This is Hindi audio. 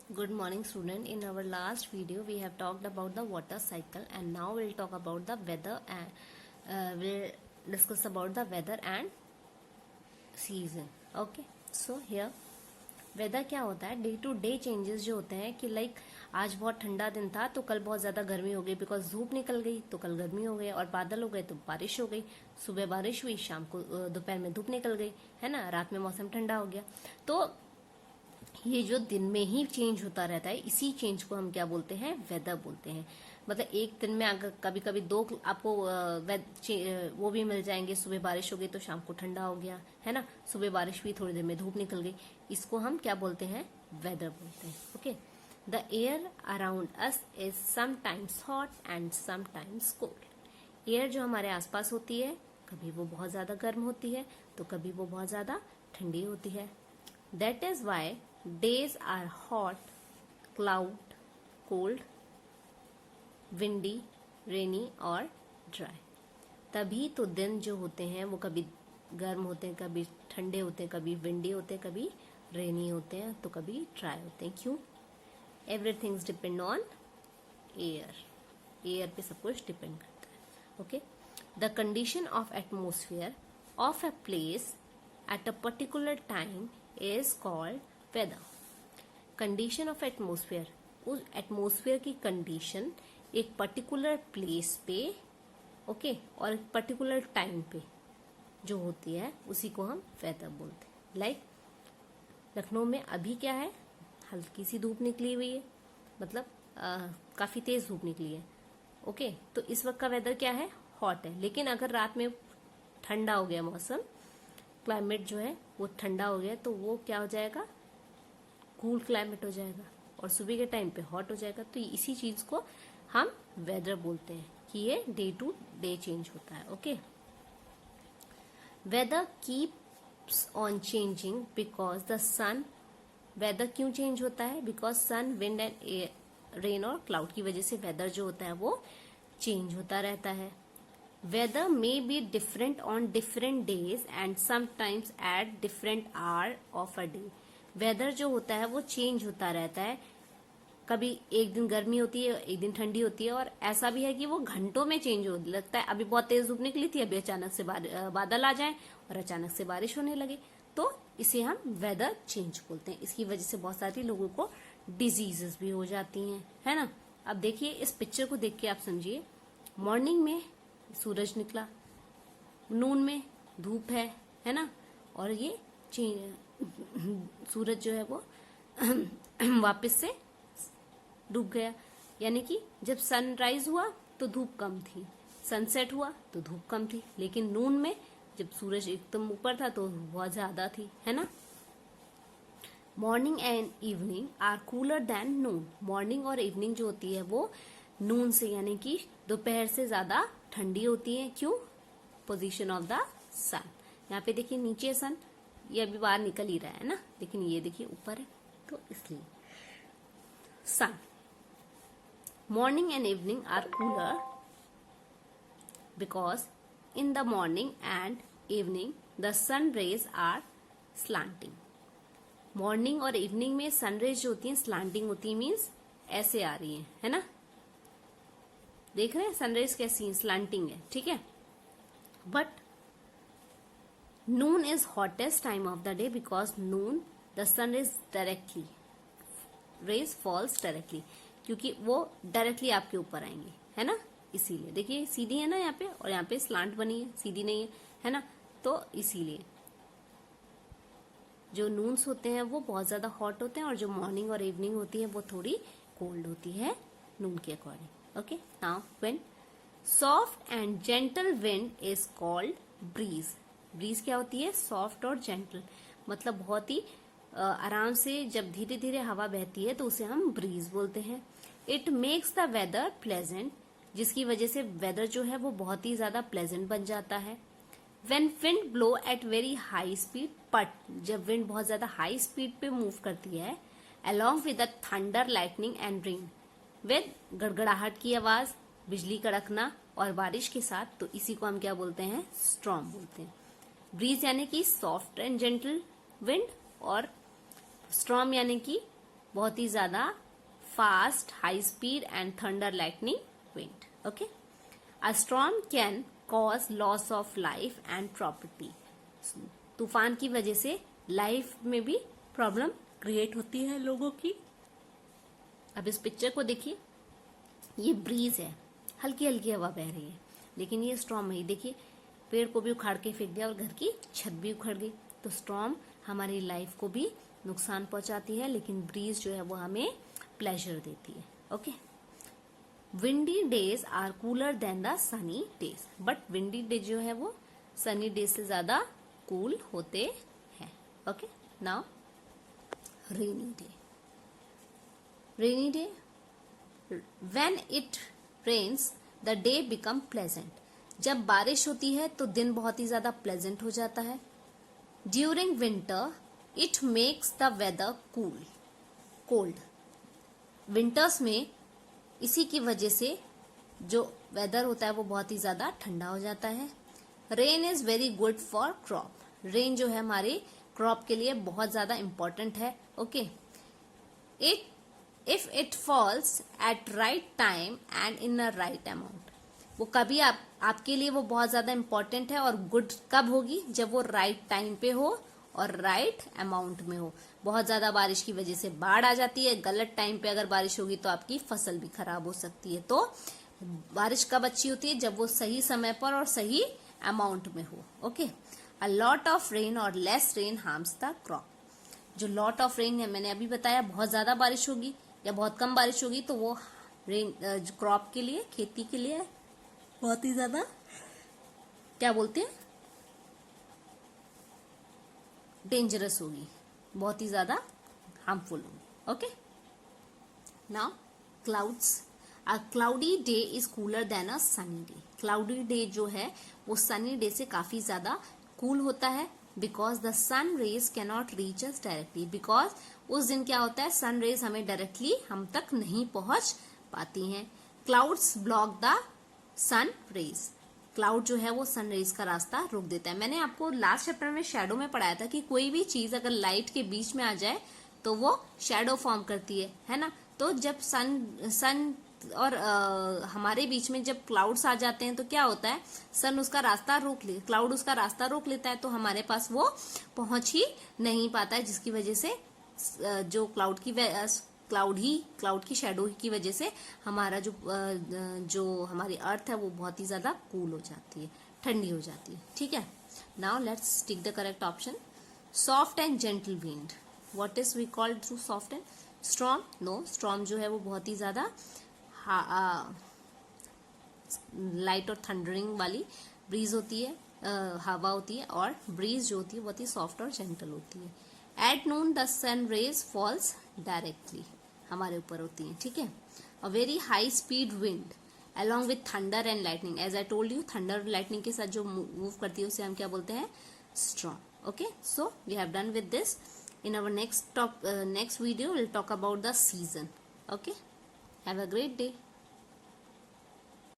Good morning, student. In our last video, we have talked about the water cycle, and now we'll talk about the weather and we'll discuss about the weather and season. Okay. So here, weather क्या होता है? डे टू डे चेंजेस जो होते हैं कि लाइक आज बहुत ठंडा दिन था तो कल बहुत ज्यादा गर्मी हो गई, बिकॉज धूप निकल गई तो कल गर्मी हो गई, और बादल हो गए तो बारिश हो गई, सुबह बारिश हुई, शाम को दोपहर में धूप निकल गई, है ना, रात में मौसम ठंडा हो गया। तो ये जो दिन में ही चेंज होता रहता है, इसी चेंज को हम क्या बोलते हैं? वेदर बोलते हैं। मतलब एक दिन में अगर कभी कभी दो आपको वो भी मिल जाएंगे, सुबह बारिश हो गई तो शाम को ठंडा हो गया, है ना, सुबह बारिश हुई थोड़ी देर में धूप निकल गई, इसको हम क्या बोलते हैं? वेदर बोलते हैं। Okay. The air around us is sometimes hot and sometimes cold. Air जो हमारे आसपास होती है, कभी वो बहुत ज्यादा गर्म होती है तो कभी वो बहुत ज्यादा ठंडी होती है। That is why days are hot, cloud, cold, windy, rainy और dry। तभी तो दिन जो होते हैं वो कभी गर्म होते हैं, कभी ठंडे होते हैं, कभी विंडी होते हैं, कभी रेनी होते हैं, तो कभी ड्राई होते हैं। क्यों? Everything's depend on air. Air पे सब कुछ डिपेंड करता है। Okay. The condition of atmosphere of a place at a particular time is called weather. Condition of atmosphere, उस एटमोसफियर की कंडीशन एक पर्टिकुलर प्लेस पे, ओके, और एक पर्टिकुलर टाइम पे जो होती है उसी को हम वेदर बोलते हैं। लाइक लखनऊ में अभी क्या है? हल्की सी धूप निकली हुई है, मतलब काफी तेज धूप निकली है। ओके, तो इस वक्त का वेदर क्या है? हॉट है। लेकिन अगर रात में ठंडा हो गया मौसम, क्लाइमेट जो है वो ठंडा हो गया, तो वो क्या हो जाएगा? कूल क्लाइमेट हो जाएगा, और सुबह के टाइम पे हॉट हो जाएगा। तो इसी चीज को हम वेदर बोलते हैं कि ये डे टू डे चेंज होता है। Okay. Weather keeps on changing because the sun. Weather क्यों चेंज होता है? Because sun, wind and rain और क्लाउड की वजह से वेदर जो होता है वो चेंज होता रहता है। Weather may be different on different days and sometimes at different hour of a day. Weather जो होता है वो चेंज होता रहता है, कभी एक दिन गर्मी होती है, एक दिन ठंडी होती है, और ऐसा भी है कि वो घंटों में चेंज होने लगता है। अभी बहुत तेज धूप निकली थी, अभी अचानक से बादल आ जाए और अचानक से बारिश होने लगे, तो इसे हम वेदर चेंज बोलते हैं। इसकी वजह से बहुत सारी लोगों को डिजीजेस भी हो जाती हैं, है ना। अब देखिए इस पिक्चर को देख के आप समझिए, मॉर्निंग में सूरज निकला, नून में धूप है ना, और ये सूरज जो है वो वापस से डूब गया। यानी कि जब सनराइज हुआ तो धूप कम थी, सनसेट हुआ तो धूप कम थी, लेकिन नून में जब सूरज एकदम ऊपर था तो बहुत ज्यादा थी, है ना। Morning and evening are cooler than noon. Morning और इवनिंग जो होती है वो नून से, यानी कि दोपहर से ज्यादा ठंडी होती है। क्यों? पोजीशन ऑफ द सन। यहाँ पे देखिए नीचे सन, ये अभी बाहर निकल ही रहा है ना, लेकिन ये देखिए ऊपर है, तो इसलिए sun. Morning and evening are cooler because in the morning and evening the sun rays are slanting. Morning और इवनिंग में सन रेज जो होती है स्लांटिंग होती है, मीन्स ऐसे आ रही है ना। देख रहे हैं सनराइज कैसी स्लांटिंग है, ठीक है। But noon is hottest time of the day because noon the sun is directly, rays falls directly, क्योंकि वो डायरेक्टली आपके ऊपर आएंगे, है ना। इसीलिए देखिए सीधी है ना यहाँ पे, और यहाँ पे स्लांट बनी है, सीधी नहीं है ना, तो इसीलिए जो नून्स होते हैं वो बहुत ज्यादा हॉट होते हैं, और जो मॉर्निंग और इवनिंग होती है वो थोड़ी कोल्ड होती है नून के according. Okay. Now wind, soft and gentle wind is called breeze. Breeze क्या होती है? सॉफ्ट और जेंटल, मतलब बहुत ही आराम से जब धीरे धीरे हवा बहती है तो उसे हम ब्रीज बोलते हैं। It makes the weather pleasant, जिसकी वजह से वेदर जो है वो बहुत ही ज्यादा प्लेजेंट बन जाता है। When wind blow at very high speed, but जब विंड बहुत ज्यादा हाई स्पीड पे मूव करती है, along with the thunder, lightning and rain, with गड़गड़ाहट की आवाज, बिजली कड़कना और बारिश के साथ, तो इसी को हम क्या बोलते हैं? स्टॉर्म बोलते हैं। ब्रीज यानी कि सॉफ्ट एंड जेंटल विंड, और स्टॉर्म यानी कि बहुत ही ज्यादा fast, high speed and thunder lightning wind. Okay. A storm can cause loss of life and property. तूफान की वजह से लाइफ में भी प्रॉब्लम क्रिएट होती है लोगों की. अब इस पिक्चर को देखिए, ये ब्रीज है, हल्की हल्की हवा बह रही है, लेकिन ये स्टॉर्म है. देखिए पेड़ को भी उखाड़ के फेंक दिया और घर की छत भी उखड़ गई. तो स्टॉर्म हमारी लाइफ को भी नुकसान पहुंचाती है, लेकिन ब्रीज जो है वो हमें प्लेजर देती है. Okay. Windy days are cooler than the sunny days. But windy day जो है वो सनी डेज से ज्यादा कूल होते हैं. Okay. Now rainy day. Rainy day, when it rains the day become pleasant. जब बारिश होती है तो दिन बहुत ही ज्यादा प्लेजेंट हो जाता है. During winter it makes the weather cold. Winters में इसी की वजह से जो वेदर होता है वो बहुत ही ज्यादा ठंडा हो जाता है. Rain is very good for crop. Rain जो है हमारे क्रॉप के लिए बहुत ज्यादा इंपॉर्टेंट है. Okay. If it falls at right time and in a right amount. वो कभी आपके लिए वो बहुत ज्यादा इंपॉर्टेंट है. और गुड कब होगी? जब वो राइट टाइम पे हो और राइट अमाउंट में हो. बहुत ज्यादा बारिश की वजह से बाढ़ आ जाती है. गलत टाइम पे अगर बारिश होगी तो आपकी फसल भी खराब हो सकती है. तो बारिश कब अच्छी होती है? जब वो सही समय पर और सही अमाउंट में हो. Okay. A lot of rain और less rain harms the crop. जो लॉट ऑफ रेन है, मैंने अभी बताया, बहुत ज्यादा बारिश होगी या बहुत कम बारिश होगी तो वो रेन क्रॉप के लिए, खेती के लिए बहुत ही ज्यादा, क्या बोलते हैं, डेंजरस होगी, बहुत ही ज्यादा हार्मफुल होगी. Okay. Now clouds. A cloudy day is cooler than a sunny day. Cloudy day जो है वो सनी डे से काफी ज्यादा कूल होता है. Because the sun rays cannot reach us directly. Because उस दिन क्या होता है, सन रेज हमें डायरेक्टली हम तक नहीं पहुंच पाती हैं. Clouds block the sun rays. Cloud जो है वो सन रेज का रास्ता रोक देता है. मैंने आपको लास्ट चैप्टर में शैडो में पढ़ाया था कि कोई भी चीज अगर लाइट के बीच में आ जाए तो वो शैडो फॉर्म करती है ना. तो जब सन और हमारे बीच में जब क्लाउड्स आ जाते हैं तो क्या होता है, सन उसका रास्ता क्लाउड उसका रास्ता रोक लेता है. तो हमारे पास वो पहुंच ही नहीं पाता है, जिसकी वजह से जो क्लाउड की शैडो की वजह से हमारा जो हमारी अर्थ है वो बहुत ही ज्यादा कूल हो जाती है, ठंडी हो जाती है. ठीक है. Now let's take the correct option. Soft and gentle wind. What is we called through soft and storm? No, storm जो है वो बहुत ही ज्यादा लाइट और थंडरिंग वाली ब्रीज होती है, हवा होती है. और ब्रीज जो होती है बहुत ही सॉफ्ट और जेंटल होती है. At noon the sun rays falls directly, हमारे ऊपर होती है. ठीक है. A very high speed wind along with thunder and lightning. As I told you, thunder और लाइटनिंग के साथ जो मूव करती है उसे हम क्या बोलते हैं? Storm. Okay. So we have done with this. In our next video, we'll talk about the season. Okay. Have a great day.